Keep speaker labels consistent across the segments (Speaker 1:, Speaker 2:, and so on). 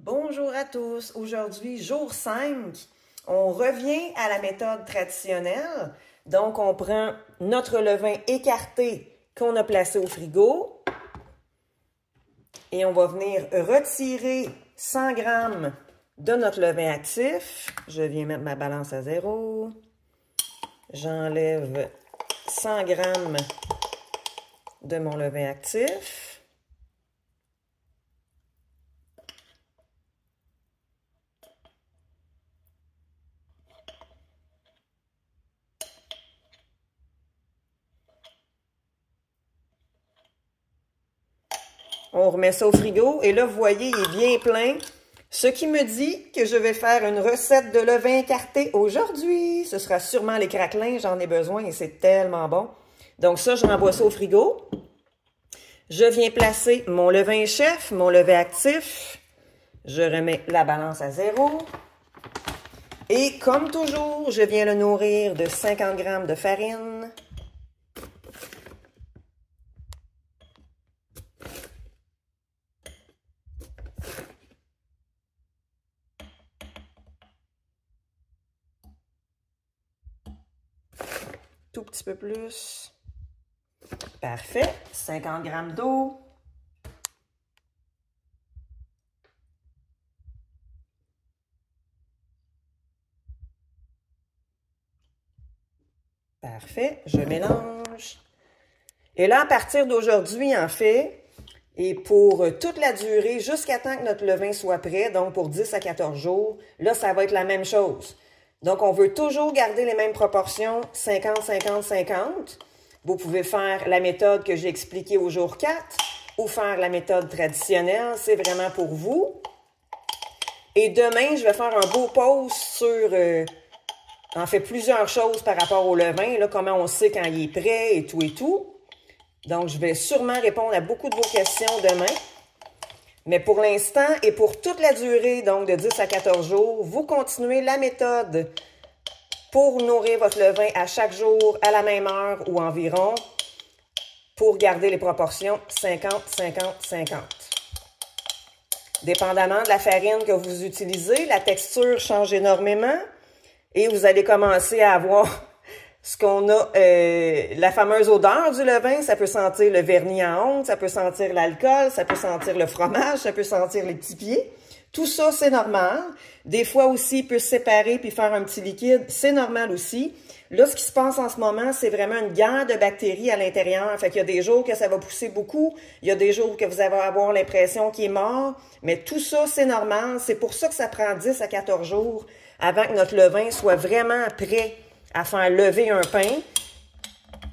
Speaker 1: Bonjour à tous. Aujourd'hui, jour 5, on revient à la méthode traditionnelle. Donc, on prend notre levain écarté qu'on a placé au frigo et on va venir retirer 100 g de notre levain actif. Je viens mettre ma balance à 0. J'enlève 100 g de mon levain actif. On remet ça au frigo et là, vous voyez, il est bien plein. Ce qui me dit que je vais faire une recette de levain écarté aujourd'hui. Ce sera sûrement les craquelins, j'en ai besoin et c'est tellement bon. Donc ça, je renvoie ça au frigo. Je viens placer mon levain chef, mon levain actif. Je remets la balance à 0. Et comme toujours, je viens le nourrir de 50 g de farine. Tout petit peu plus. Parfait. 50 g d'eau. Parfait. Je mélange. Et là, à partir d'aujourd'hui, en fait, et pour toute la durée, jusqu'à temps que notre levain soit prêt, donc pour 10 à 14 jours, là, ça va être la même chose. Donc, on veut toujours garder les mêmes proportions, 50, 50, 50. Vous pouvez faire la méthode que j'ai expliquée au jour 4 ou faire la méthode traditionnelle. C'est vraiment pour vous. Et demain, je vais faire un beau post sur, en fait, plusieurs choses par rapport au levain. Là, comment on sait quand il est prêt et tout et tout. Donc, je vais sûrement répondre à beaucoup de vos questions demain. Mais pour l'instant et pour toute la durée, donc de 10 à 14 jours, vous continuez la méthode pour nourrir votre levain à chaque jour, à la même heure ou environ, pour garder les proportions 50, 50, 50. Dépendamment de la farine que vous utilisez, la texture change énormément et vous allez commencer à avoir ce qu'on a, la fameuse odeur du levain. Ça peut sentir le vernis en honte, ça peut sentir l'alcool, ça peut sentir le fromage, ça peut sentir les petits pieds. Tout ça, c'est normal. Des fois aussi, il peut se séparer puis faire un petit liquide. C'est normal aussi. Là, ce qui se passe en ce moment, c'est vraiment une guerre de bactéries à l'intérieur. Fait qu'il y a des jours que ça va pousser beaucoup. Il y a des jours que vous allez avoir l'impression qu'il est mort. Mais tout ça, c'est normal. C'est pour ça que ça prend 10 à 14 jours avant que notre levain soit vraiment prêt à faire lever un pain.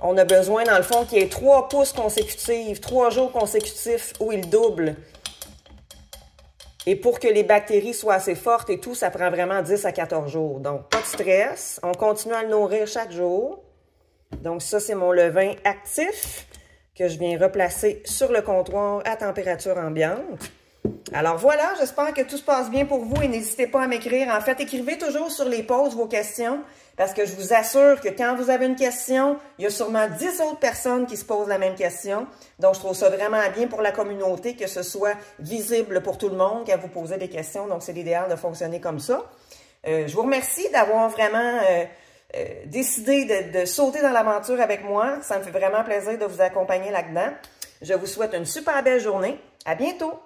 Speaker 1: On a besoin, dans le fond, qu'il y ait 3 pouces consécutifs, 3 jours consécutifs où il double. Et pour que les bactéries soient assez fortes et tout, ça prend vraiment 10 à 14 jours. Donc, pas de stress. On continue à le nourrir chaque jour. Donc, ça, c'est mon levain actif que je viens replacer sur le comptoir à température ambiante. Alors voilà, j'espère que tout se passe bien pour vous et n'hésitez pas à m'écrire. En fait, écrivez toujours sur les pauses vos questions parce que je vous assure que quand vous avez une question, il y a sûrement 10 autres personnes qui se posent la même question. Donc, je trouve ça vraiment bien pour la communauté que ce soit visible pour tout le monde quand vous posez des questions. Donc, c'est l'idéal de fonctionner comme ça. Je vous remercie d'avoir vraiment décidé de sauter dans l'aventure avec moi. Ça me fait vraiment plaisir de vous accompagner là-dedans. Je vous souhaite une super belle journée. À bientôt!